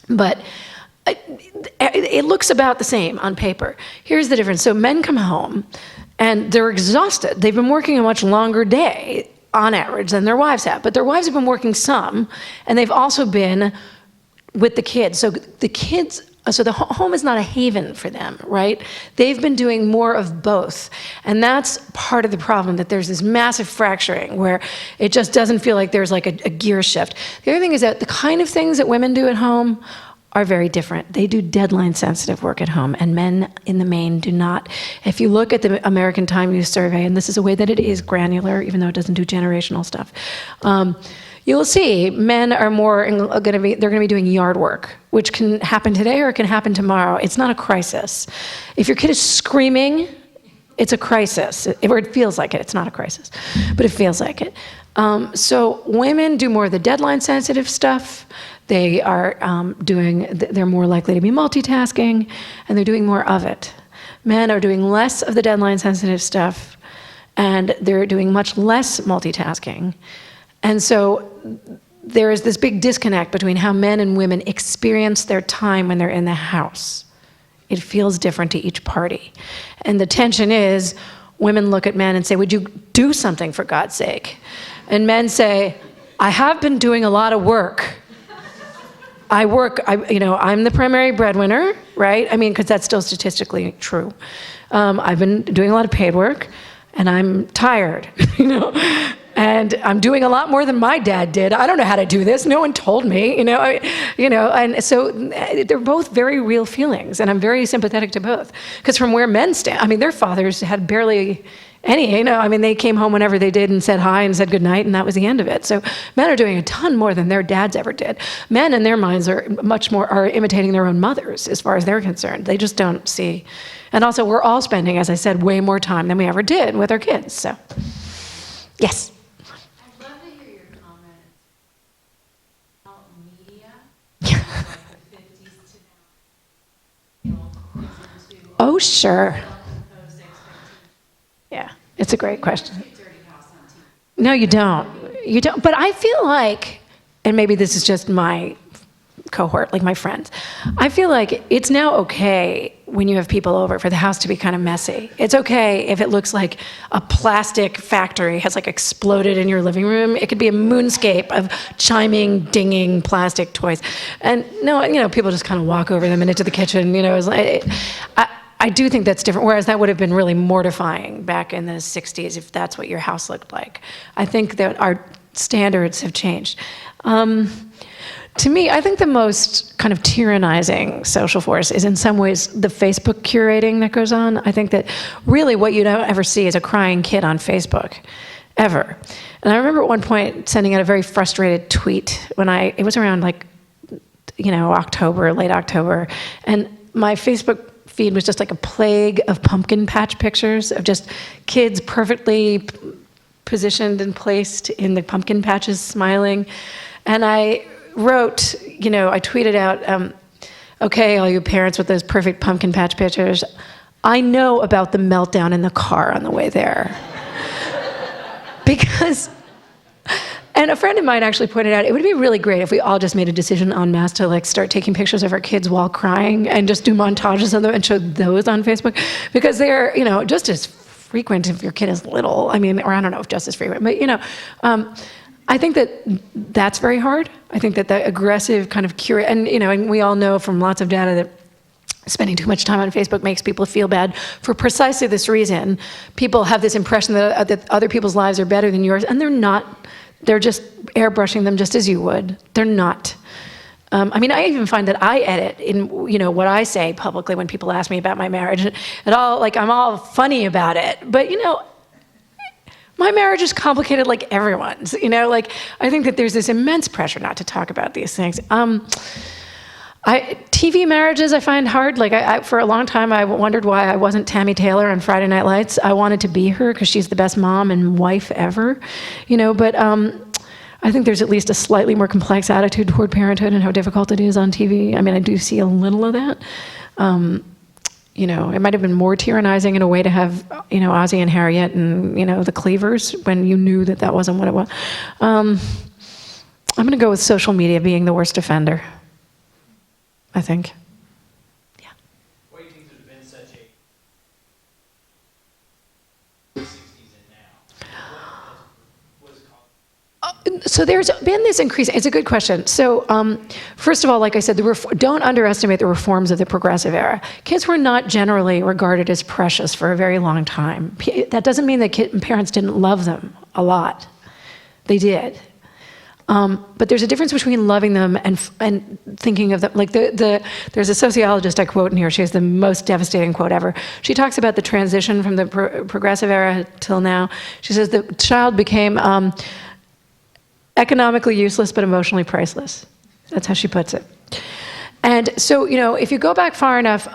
But it looks about the same on paper. Here's the difference. So men come home and they're exhausted. They've been working a much longer day on average than their wives have, but their wives have been working some, and they've also been with the kids. So the home is not a haven for them, right? They've been doing more of both. And that's part of the problem, that there's this massive fracturing where it just doesn't feel like there's like a gear shift. The other thing is that the kind of things that women do at home are very different. They do deadline sensitive work at home, and men in the main do not. If you look at the American Time Use Survey, and this is a way that it is granular, even though it doesn't do generational stuff, you'll see men are they're going to be doing yard work, which can happen today or it can happen tomorrow. It's not a crisis. If your kid is screaming, it's a crisis, or it feels like it. It's not a crisis, but it feels like it. So women do more of the deadline sensitive stuff. They are they're more likely to be multitasking, and they're doing more of it. Men are doing less of the deadline sensitive stuff, and they're doing much less multitasking. And so there is this big disconnect between how men and women experience their time when they're in the house. It feels different to each party. And the tension is, women look at men and say, would you do something for God's sake? And men say, I have been doing a lot of work. I'm the primary breadwinner, right? I mean, because that's still statistically true. I've been doing a lot of paid work, and I'm tired, And I'm doing a lot more than my dad did. I don't know how to do this. No one told me, And so they're both very real feelings, and I'm very sympathetic to both. Because from where men stand, their fathers had barely any, they came home whenever they did and said hi and said goodnight, and that was the end of it. So men are doing a ton more than their dads ever did. Men in their minds are imitating their own mothers as far as they're concerned. They just don't see. And also we're all spending, as I said, way more time than we ever did with our kids. So, yes. I'd love to hear your comments about media, like the 50s to now. Oh, sure. Yeah, it's a great question. No, you don't. You don't. But I feel like, and maybe this is just my cohort, like my friends, I feel like it's now okay when you have people over for the house to be kind of messy. It's okay if it looks like a plastic factory has like exploded in your living room. It could be a moonscape of chiming, dinging plastic toys. And no, people just kind of walk over them and into the kitchen. It's like, I do think that's different, whereas that would have been really mortifying back in the 60s if that's what your house looked like. I think that our standards have changed. To me, I think the most kind of tyrannizing social force is in some ways the Facebook curating that goes on. I think that really what you don't ever see is a crying kid on Facebook, ever. And I remember at one point sending out a very frustrated tweet it was around October, late October, and my Facebook feed was just like a plague of pumpkin patch pictures of just kids perfectly positioned and placed in the pumpkin patches smiling. And I wrote, I tweeted out, okay, all you parents with those perfect pumpkin patch pictures, I know about the meltdown in the car on the way there. Because, and a friend of mine actually pointed out, it would be really great if we all just made a decision en masse to start taking pictures of our kids while crying and just do montages of them and show those on Facebook, because they're, just as frequent if your kid is little. Or I don't know if just as frequent, but I think that that's very hard. I think that the aggressive kind of and we all know from lots of data that spending too much time on Facebook makes people feel bad for precisely this reason. People have this impression that other people's lives are better than yours, and they're not. They're just airbrushing them just as you would. They're not. I even find that I edit in, what I say publicly when people ask me about my marriage. I'm all funny about it. But, my marriage is complicated like everyone's. I think that there's this immense pressure not to talk about these things. TV marriages I find hard. For a long time, I wondered why I wasn't Tammy Taylor on Friday Night Lights. I wanted to be her because she's the best mom and wife ever, But I think there's at least a slightly more complex attitude toward parenthood and how difficult it is on TV. I do see a little of that. It might have been more tyrannizing in a way to have, Ozzie and Harriet and, the Cleavers when you knew that wasn't what it was. I'm going to go with social media being the worst offender, I think. Yeah. Why do you think there's been such a 60s and now? What is called? So there's been this increase. It's a good question. So first of all, like I said, don't underestimate the reforms of the progressive era. Kids were not generally regarded as precious for a very long time. That doesn't mean that parents didn't love them a lot. They did. But there's a difference between loving them and thinking of them. There's a sociologist I quote in here. She has the most devastating quote ever. She talks about the transition from the progressive era till now. She says the child became economically useless but emotionally priceless. That's how she puts it. And so, if you go back far enough,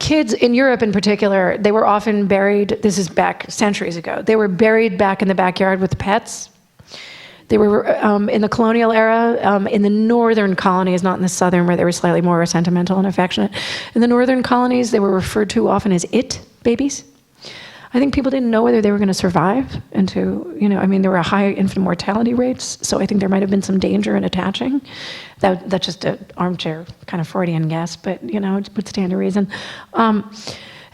kids in Europe in particular, they were often buried, this is back centuries ago, they were buried back in the backyard with pets. They were, in the colonial era, in the northern colonies, not in the southern where they were slightly more sentimental and affectionate. In the northern colonies, they were referred to often as babies. I think people didn't know whether they were going to survive there were high infant mortality rates, so I think there might have been some danger in attaching. That's just an armchair kind of Freudian guess, but, it would stand to reason.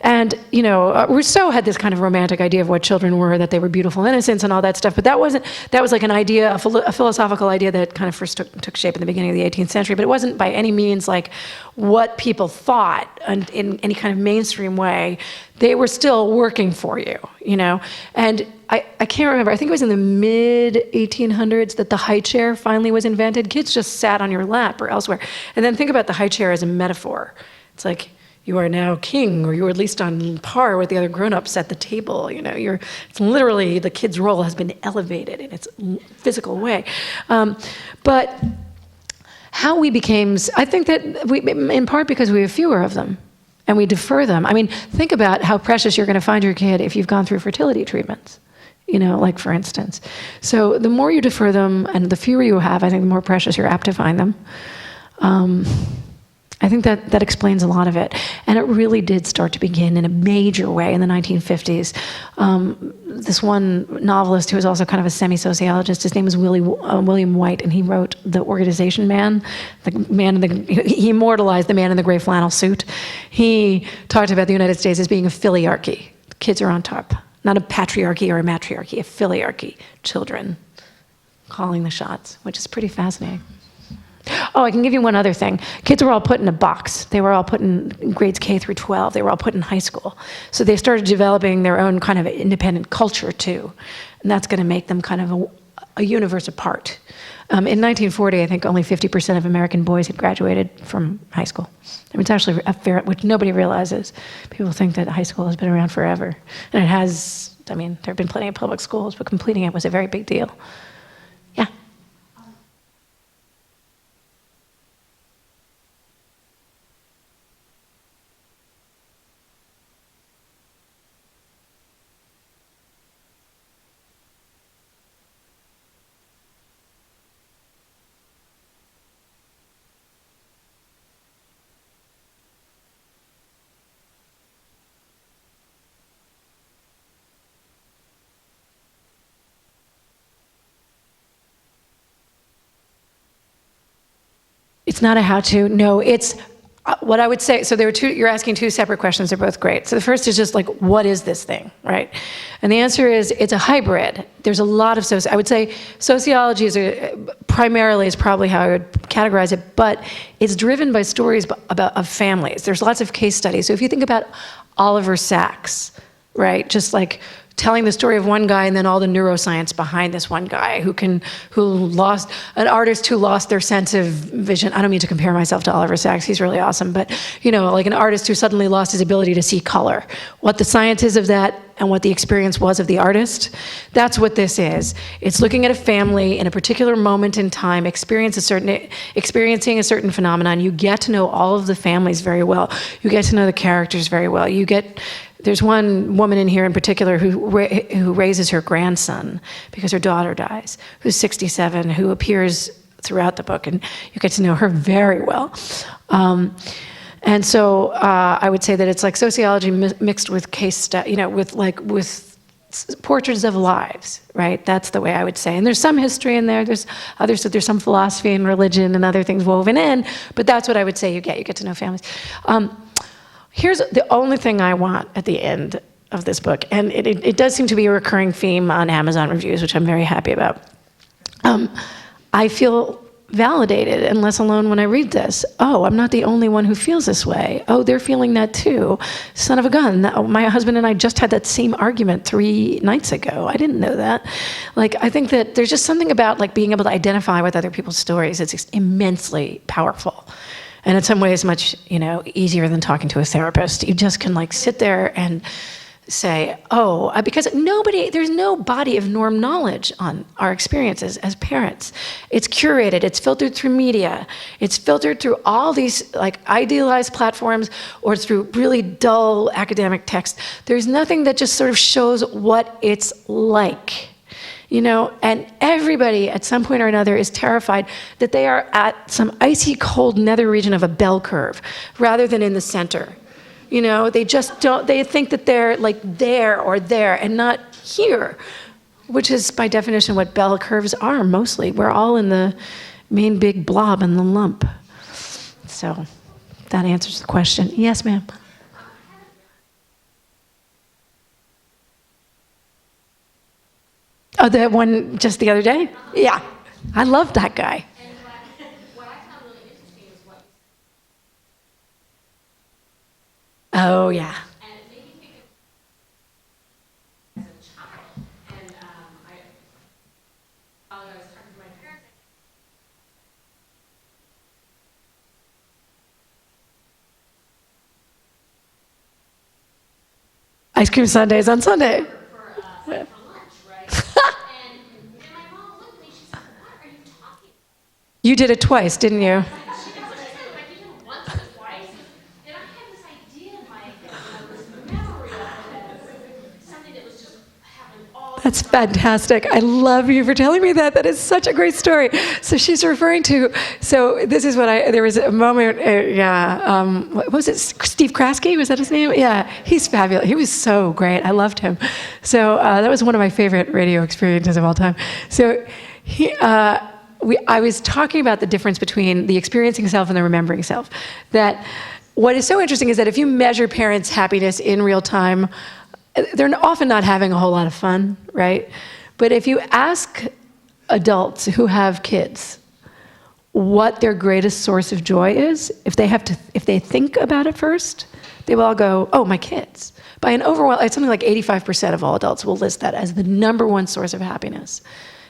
Rousseau had this kind of romantic idea of what children were, that they were beautiful innocents and all that stuff, but that was like an idea, a philosophical idea that kind of first took shape in the beginning of the 18th century, but it wasn't by any means like what people thought in any kind of mainstream way. They were still working for you, And I can't remember, I think it was in the mid-1800s that the high chair finally was invented. Kids just sat on your lap or elsewhere. And then think about the high chair as a metaphor. It's like, you are now king, or you are at least on par with the other grown-ups at the table. It's literally the kid's role has been elevated in its physical way. But how we became, I think that in part because we have fewer of them, and we defer them. Think about how precious you're going to find your kid if you've gone through fertility treatments. For instance. So the more you defer them, and the fewer you have, I think the more precious you're apt to find them. I think that explains a lot of it. And it really did start to begin in a major way in the 1950s. This one novelist who was also kind of a semi-sociologist, his name was William White, and he wrote The Organization Man, he immortalized the man in the gray flannel suit. He talked about the United States as being a filiarchy. Kids are on top. Not a patriarchy or a matriarchy, a filiarchy. Children calling the shots, which is pretty fascinating. Oh, I can give you one other thing. Kids were all put in a box. They were all put in grades K through 12. They were all put in high school. So they started developing their own kind of independent culture too. And that's going to make them kind of a universe apart. In 1940, I think only 50% of American boys had graduated from high school. It's actually which nobody realizes. People think that high school has been around forever. And it has, there have been plenty of public schools, but completing it was a very big deal. Yeah. It's not a how-to. No, it's what I would say, so there were two, you're asking two separate questions, they're both great. So the first is just like, what is this thing, right? And the answer is, it's a hybrid. There's a lot of, I would say sociology primarily is probably how I would categorize it, but it's driven by stories of families. There's lots of case studies. So if you think about Oliver Sacks, right? Just like telling the story of one guy and then all the neuroscience behind this one guy an artist who lost their sense of vision. I don't mean to compare myself to Oliver Sacks, he's really awesome, but like an artist who suddenly lost his ability to see color. What the science is of that and what the experience was of the artist, that's what this is. It's looking at a family in a particular moment in time, experiencing a certain phenomenon. You get to know all of the families very well. You get to know the characters very well. There's one woman in here in particular who raises her grandson because her daughter dies, who's 67, who appears throughout the book, and you get to know her very well. And so I would say that it's like sociology mixed with case study, with portraits of lives, right? That's the way I would say. And there's some history in there. There's some philosophy and religion and other things woven in, but that's what I would say you get. You get to know families. Here's the only thing I want at the end of this book, and it does seem to be a recurring theme on Amazon reviews, which I'm very happy about. I feel validated and less alone when I read this. Oh, I'm not the only one who feels this way. Oh, they're feeling that too. Son of a gun. My husband and I just had that same argument 3 nights ago. I didn't know that. I think that there's just something about being able to identify with other people's stories. It's immensely powerful. And in some ways much, easier than talking to a therapist. You just can sit there and say, because there's no body of norm knowledge on our experiences as parents. It's curated, it's filtered through media, it's filtered through all these idealized platforms or through really dull academic text. There's nothing that just sort of shows what it's like. And everybody at some point or another is terrified that they are at some icy cold nether region of a bell curve rather than in the center. They just don't, they think that they're there or there and not here, which is by definition what bell curves are mostly. We're all in the main big blob and the lump. So that answers the question. Yes, ma'am. Oh, the one just the other day? Yeah. I love that guy. And what I found really interesting was what you said. Oh, yeah. And it made me think of as a child. And while I was talking to my parents, Ice cream sundaes on Sunday. for lunch, right? and my mom looked at me, she said, what are you talking about? You did it twice, didn't you? She didn't say you did it once or twice. And I had this idea in my head, this memory of it, something that was just happening all the That's time. fantastic. I love you for telling me that. That is such a great story. So she's referring to, this is what there was a moment, what was it, Steve Kraske, was that his name? Yeah, he's fabulous. He was so great. I loved him. So that was one of my favorite radio experiences of all time. So I was talking about the difference between the experiencing self and the remembering self. That what is so interesting is that if you measure parents' happiness in real time, they're often not having a whole lot of fun, right? But if you ask adults who have kids what their greatest source of joy is, if they think about it first, they will all go, oh, my kids. By an overwhelming, it's something like 85% of all adults will list that as the number one source of happiness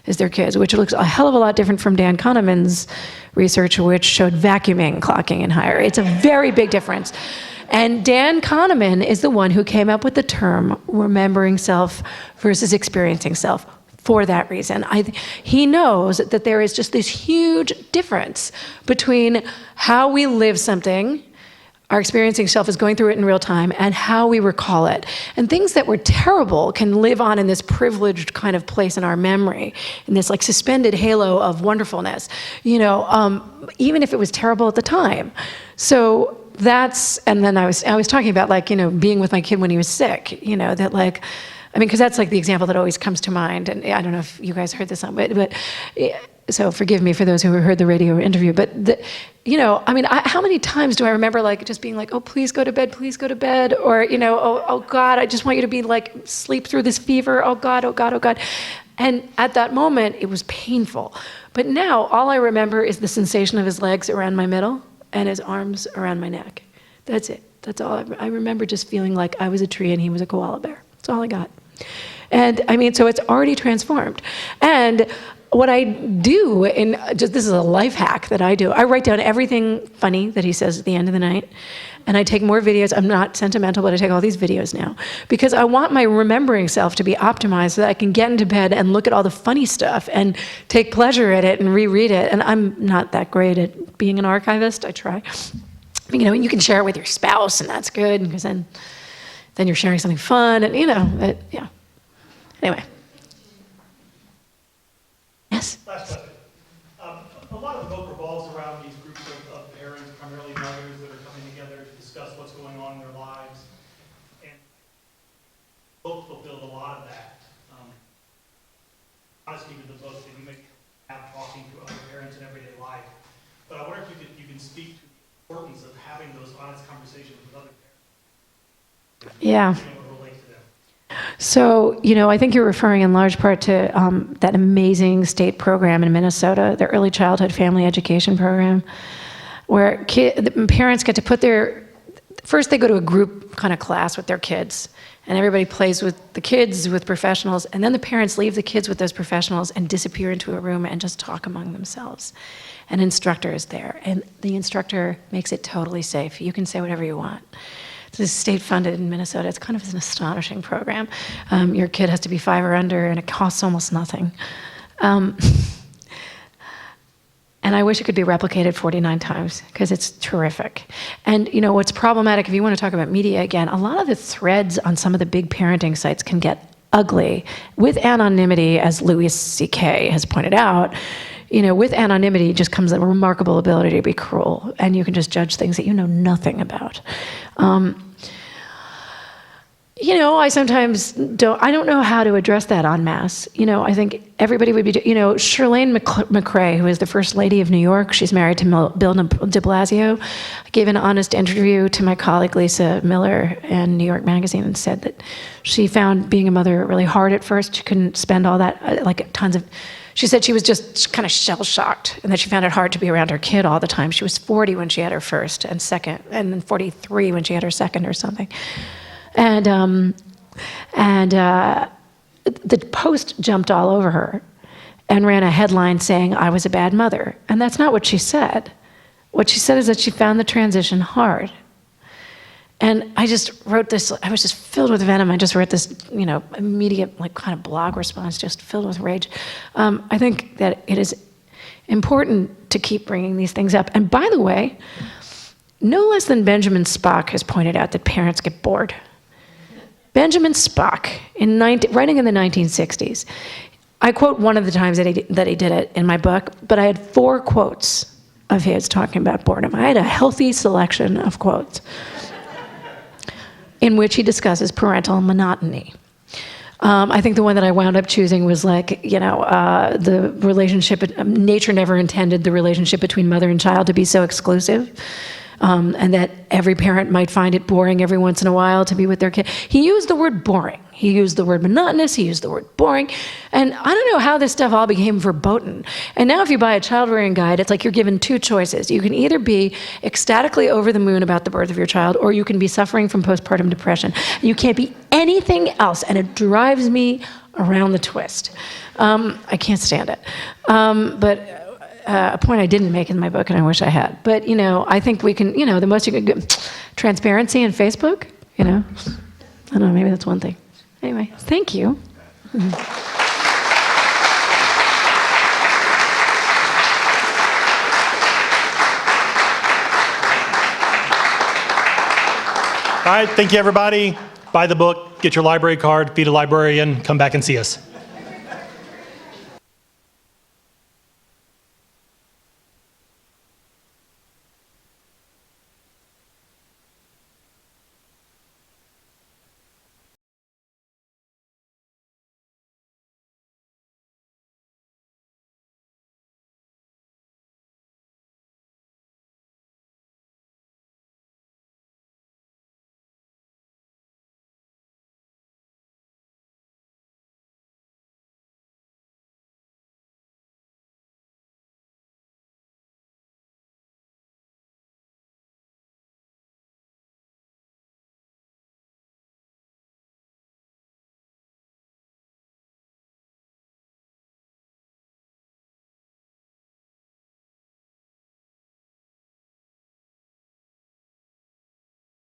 is their kids, which looks a hell of a lot different from Dan Kahneman's research, which showed vacuuming, clocking, and higher. It's a very big difference. And Dan Kahneman is the one who came up with the term remembering self versus experiencing self for that reason. He knows that there is just this huge difference between how we live something, our experiencing self is going through it in real time, and how we recall it. And things that were terrible can live on in this privileged kind of place in our memory, in this suspended halo of wonderfulness, even if it was terrible at the time. So and then I was talking about being with my kid when he was sick, because that's the example that always comes to mind. And I don't know if you guys heard this, but so forgive me for those who heard the radio interview, but I mean, how many times do I remember like just being like, oh, please go to bed, or oh God, I just want you to be like sleep through this fever, oh God, oh God, oh God. And at that moment, it was painful. But now all I remember is the sensation of his legs around my middle and his arms around my neck. That's it. That's all. I remember just feeling like I was a tree and he was a koala bear. That's all I got. And I mean, so it's already transformed. And what I do, this is a life hack that I do, I write down everything funny that he says at the end of the night, and I take more videos. I'm not sentimental, but I take all these videos now, because I want my remembering self to be optimized so that I can get into bed and look at all the funny stuff and take pleasure in it and reread it. And I'm not that great at being an archivist. I try. But, you can share it with your spouse, and that's good, because then you're sharing something fun, and yeah. Anyway. Yes? Last question. A lot of the book revolves around these groups of parents, primarily mothers, that are coming together to discuss what's going on in their lives. And the book fulfilled a lot of that. Honestly, with the book that you make have talking to other parents in everyday life. But I wonder if you can speak to the importance of having those honest conversations with other parents. Yeah. Relate to them. So, I think you're referring in large part to that amazing state program in Minnesota, the Early Childhood Family Education Program, where the parents get to first they go to a group kind of class with their kids, and everybody plays with the kids, with professionals, and then the parents leave the kids with those professionals and disappear into a room and just talk among themselves. An instructor is there, and the instructor makes it totally safe. You can say whatever you want. This is state-funded in Minnesota. It's kind of an astonishing program. Your kid has to be 5 or under, and it costs almost nothing. And I wish it could be replicated 49 times, because it's terrific. And what's problematic, if you want to talk about media again, a lot of the threads on some of the big parenting sites can get ugly. With anonymity, as Louis C.K. has pointed out, with anonymity just comes a remarkable ability to be cruel, and you can just judge things that you know nothing about. I sometimes I don't know how to address that en masse. I think everybody would be, Shirlane McRae, who is the First Lady of New York, she's married to Bill de Blasio, gave an honest interview to my colleague Lisa Miller in New York Magazine and said that she found being a mother really hard at first. She couldn't spend all that, she said she was just kind of shell-shocked, and that she found it hard to be around her kid all the time. She was 40 when she had her first and second, and then 43 when she had her second or something. And the Post jumped all over her and ran a headline saying, "I was a bad mother." And that's not what she said. What she said is that she found the transition hard. And I just wrote this, I was just filled with venom. I just wrote this, immediate, kind of blog response, just filled with rage. I think that it is important to keep bringing these things up. And by the way, no less than Benjamin Spock has pointed out that parents get bored. Benjamin Spock, writing in the 1960s, I quote one of the times that he did it in my book, but I had 4 quotes of his talking about boredom. I had a healthy selection of quotes in which he discusses parental monotony. I think the one that I wound up choosing was the relationship, nature never intended the relationship between mother and child to be so exclusive. And that every parent might find it boring every once in a while to be with their kid. He used the word boring. He used the word monotonous. He used the word boring. And I don't know how this stuff all became verboten. And now if you buy a child rearing guide, it's like you're given 2 choices. You can either be ecstatically over the moon about the birth of your child, or you can be suffering from postpartum depression. You can't be anything else, and it drives me around the twist. I can't stand it. But a point I didn't make in my book, and I wish I had. But, I think we can, the most you can get, transparency in Facebook, I don't know, maybe that's one thing. Anyway, thank you. All right, thank you, everybody. Buy the book, get your library card, be a librarian, come back and see us.